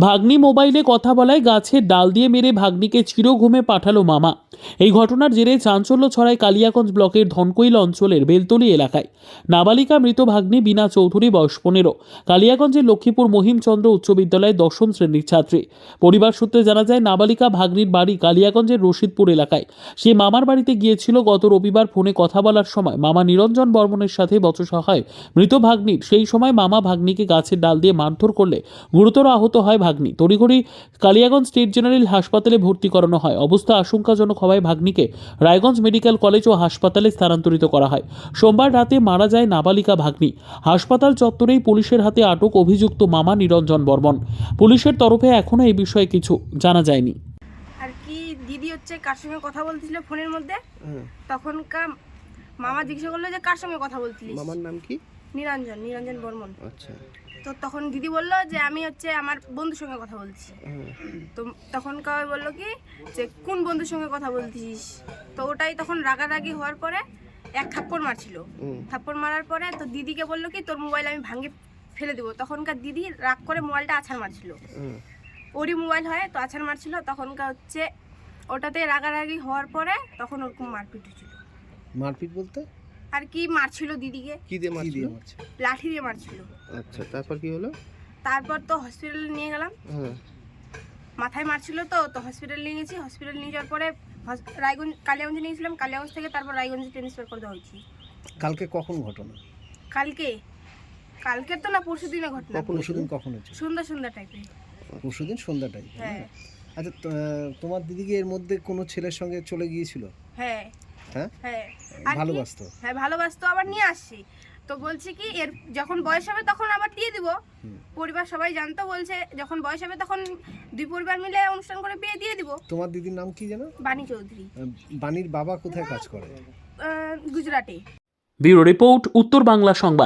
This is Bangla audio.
ভাগ্নি মোবাইলে কথা বলায় গাছের ডাল দিয়ে মেরে ভাগ্নিকে চিরঘুমে পাঠালো মামা। এই ঘটনার জেরে চাঞ্চল্য ছড়ায় কালিয়াগঞ্জ ব্লকের ধনকৈল অঞ্চলের বেলতলি এলাকায়। নাবালিকা মৃত ভাগ্নি বীণা চৌধুরী, বয়স 15, কালিয়াগঞ্জের লক্ষ্মীপুর মহিমচন্দ্র উচ্চ বিদ্যালয়ের 10ম শ্রেণীর ছাত্রী। পরিবার সূত্রে জানা যায়, নাবালিকা ভাগ্নির বাড়ি কালিয়াগঞ্জের রশিদপুর এলাকায়। সে মামার বাড়িতে গিয়েছিল। গত রবিবার ফোনে কথা বলার সময় মামা নিরঞ্জন বর্মনের সাথে বচসা হয় মৃত ভাগ্নির। সেই সময় মামা ভাগ্নিকে গাছের ডাল দিয়ে মারধর করলে গুরুতর আহত হয় ভাগ্নি। তড়িঘড়ি কালিয়াগঞ্জ স্টেট জেনারেল হাসপাতালে ভর্তি করানো হয়। অবস্থা আশঙ্কাজনক হওয়ায় ভাগ্নিকে রায়গঞ্জ মেডিকেল কলেজ ও হাসপাতালে স্থানান্তরিত করা হয়। সোমবার রাতে মারা যায় নাবালিকা ভাগ্নি। হাসপাতাল চত্বরেই পুলিশের হাতে আটক অভিযুক্ত মামা নিরঞ্জন বর্মন। পুলিশের তরফে এখনো এই বিষয়ে কিছু জানা যায়নি। আর কি দিদি হচ্ছে কার সঙ্গে কথা বলছিল ফোনের মধ্যে, তখনকার মামা জিজ্ঞাসা করলো যে কার সঙ্গে কথা বলছিলিস। মামার নাম কি? নিরঞ্জন বর্মন। আচ্ছা। তো তখন দিদি বললো যে আমি হচ্ছে আমার বন্ধুর সঙ্গে কথা বলছি। তো তখন কাউ বললো কি যে কোন বন্ধুর সঙ্গে কথা বলছিস। তো ওটাই তখন রাগারাগি হওয়ার পরে এক থাপ্পড় মারছিল। থাপ্পড় মারার পরে তো দিদিকে বললো কি তোর মোবাইল আমি ভাঙে ফেলে দেবো। তখনকার দিদি রাগ করে মোবাইলটা আছাড় মারছিল। ওরই মোবাইল হয় তো আছাড় মারছিল। তখনকার হচ্ছে ওটাতে রাগারাগি হওয়ার পরে তখন ওরকম মারপিট হচ্ছিল। মারপিট বলতে আর কি মারছিল দিদিকে, কি দিয়ে মারছিল? লাঠি দিয়ে মারছিল। আচ্ছা, তারপর কি হলো? তারপর তো হসপিটালে নিয়ে গেলাম। মাথায় মারছিল তো হসপিটাল নিয়ে গেছি। হসপিটাল নিয়ে যাওয়ার পরে রায়গঞ্জ কালিয়াগঞ্জে নিয়েছিলাম। কালিয়াগঞ্জ থেকে তারপর রায়গঞ্জে ট্রান্সফার করে দেওয়া হয়েছে। কালকে কখন ঘটনা? কালকে তো না, পরশু দিনে ঘটনা। পরশুদিন কখন হচ্ছে? সন্ধ্যা টাইপে। পরশুদিন সন্ধ্যা টাইপে। হ্যাঁ। আচ্ছা, তোমার দিদিকে এর মধ্যে কোনো ছেলের সঙ্গে চলে গিয়েছিল? হ্যাঁ হ্যাঁ হ্যাঁ। ভালোবাসতো? হ্যাঁ ভালোবাসতো, আবার নিয়ে আসছি। তো বলছি কি এর যখন বয়স হবে তখন আবার দিয়ে দিব। পরিবার সবাই জানতো, বলছে যখন বয়স হবে তখন দুই পরিবার মিলে অনুষ্ঠান করে বিয়ে দিয়ে দিব। তোমার দিদির নাম কি যেন? বাণী চৌধুরী। বাণীর বাবা কোথায় কাজ করে? গুজরাটে। ব্যুরো রিপোর্ট, উত্তর বাংলা সংবাদ।